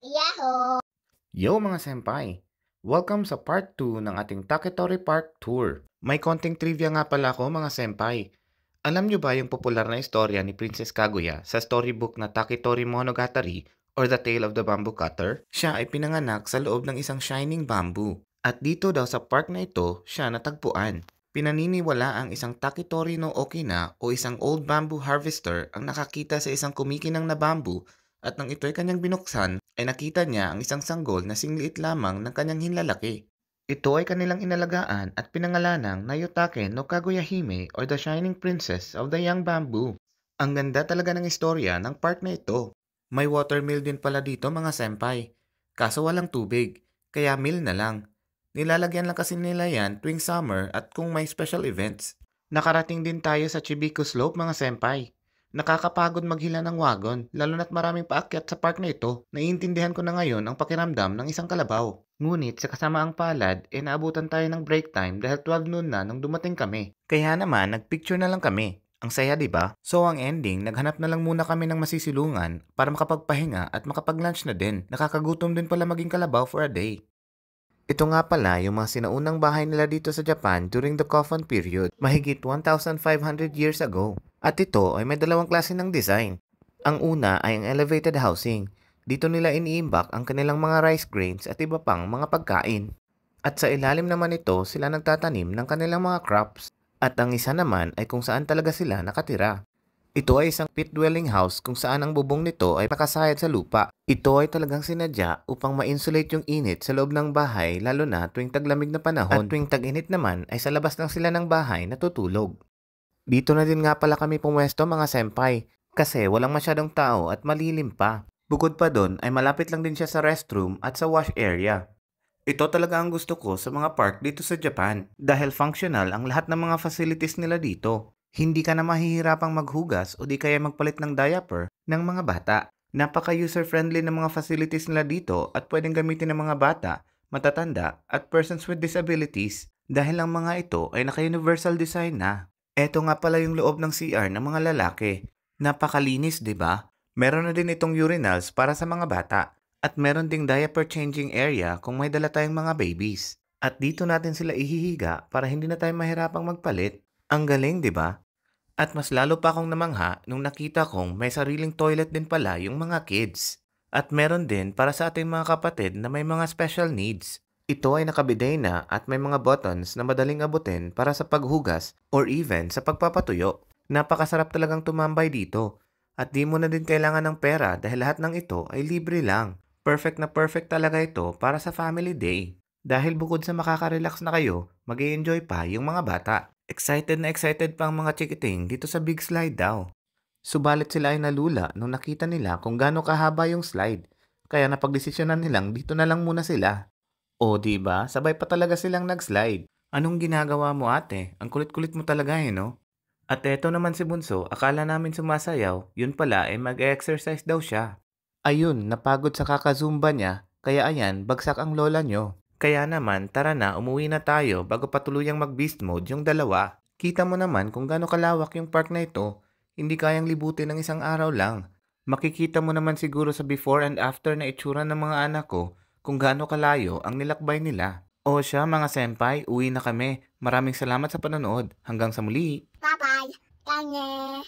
Yahoo! Yo mga senpai! Welcome sa part 2 ng ating Taketori Park Tour. May konting trivia nga pala ako mga senpai. Alam nyo ba yung popular na istorya ni Princess Kaguya sa storybook na Taketori Monogatari or The Tale of the Bamboo Cutter? Siya ay pinanganak sa loob ng isang shining bamboo. At dito daw sa park na ito, siya natagpuan. Pinaniniwala ang isang Taketori no Okina o isang old bamboo harvester ang nakakita sa isang kumikinang na bamboo at nang ito'y kanyang binuksan, ay nakita niya ang isang sanggol na singliit lamang ng kanyang hinlalaki. Ito ay kanilang inalagaan at pinangalanang Nayotake no Kaguya-hime or the Shining Princess of the Young Bamboo. Ang ganda talaga ng istorya ng park na ito. May watermill din pala dito mga senpai. Kaso walang tubig, kaya mill na lang. Nilalagyan lang kasi nila yan tuwing summer at kung may special events. Nakarating din tayo sa Chibiku Slope mga senpai. Nakakapagod maghila ng wagon, lalo na't maraming paakyat sa park na ito. Naiintindihan ko na ngayon ang pakiramdam ng isang kalabaw. Ngunit sa kasamaang palad, naabutan tayo ng break time dahil 12 noon na nung dumating kami. Kaya naman, nagpicture na lang kami. Ang saya, di ba? So ang ending, naghanap na lang muna kami ng masisilungan para makapagpahinga at makapag-lunch na din. Nakakagutom din pala maging kalabaw for a day. Ito nga pala yung mga sinaunang bahay nila dito sa Japan during the Kofun period, mahigit 1,500 years ago. At ito ay may dalawang klase ng design. Ang una ay ang elevated housing. Dito nila iniimbak ang kanilang mga rice grains at iba pang mga pagkain. At sa ilalim naman ito sila nagtatanim ng kanilang mga crops. At ang isa naman ay kung saan talaga sila nakatira. Ito ay isang pit dwelling house kung saan ang bubong nito ay nakasayad sa lupa. Ito ay talagang sinadya upang ma-insulate yung init sa loob ng bahay lalo na tuwing taglamig na panahon. At tuwing tag-init naman ay sa labas lang sila ng bahay natutulog. Dito na din nga pala kami pumwesto mga senpai kasi walang masyadong tao at malilim pa. Bukod pa doon ay malapit lang din siya sa restroom at sa wash area. Ito talaga ang gusto ko sa mga park dito sa Japan dahil functional ang lahat ng mga facilities nila dito. Hindi ka na mahihirapang maghugas o di kaya magpalit ng diaper ng mga bata. Napaka-user-friendly ng mga facilities nila dito at pwedeng gamitin ng mga bata, matatanda at persons with disabilities dahil ang mga ito ay naka-universal design na. Eto nga pala yung loob ng CR ng mga lalaki. Napakalinis, 'di ba? Meron na din itong urinals para sa mga bata at meron ding diaper changing area kung may dala tayong mga babies. At dito natin sila ihihiga para hindi na tayo mahirapang magpalit. Ang galing, 'di ba? At mas lalo pa akong namangha nung nakita kong may sariling toilet din pala yung mga kids. At meron din para sa ating mga kapatid na may mga special needs. Ito ay nakabiday na at may mga buttons na madaling abutin para sa paghugas or even sa pagpapatuyo. Napakasarap talagang tumambay dito. At di mo na din kailangan ng pera dahil lahat ng ito ay libre lang. Perfect na perfect talaga ito para sa family day. Dahil bukod sa makaka-relax na kayo, mag-i-enjoy pa yung mga bata. Excited na excited pa ang mga chikiting dito sa big slide daw. Subalit sila ay nalula nung nakita nila kung gaano kahaba yung slide. Kaya napagdesisyonan nilang dito na lang muna sila. O di ba? Sabay pa talaga silang nag-slide. Anong ginagawa mo ate? Ang kulit-kulit mo talaga no? At eto naman si Bunso, akala namin sumasayaw, yun pala ay mag-exercise daw siya. Ayun, napagod sa kakazumba niya, kaya ayan, bagsak ang lola nyo. Kaya naman, tara na, umuwi na tayo bago patuluyang mag-beast mode yung dalawa. Kita mo naman kung gaano kalawak yung park na ito, hindi kayang libutin ng isang araw lang. Makikita mo naman siguro sa before and after na itsura ng mga anak ko kung gaano kalayo ang nilakbay nila. O siya mga senpai, uwi na kami. Maraming salamat sa panonood. Hanggang sa muli. Bye-bye! Kanye!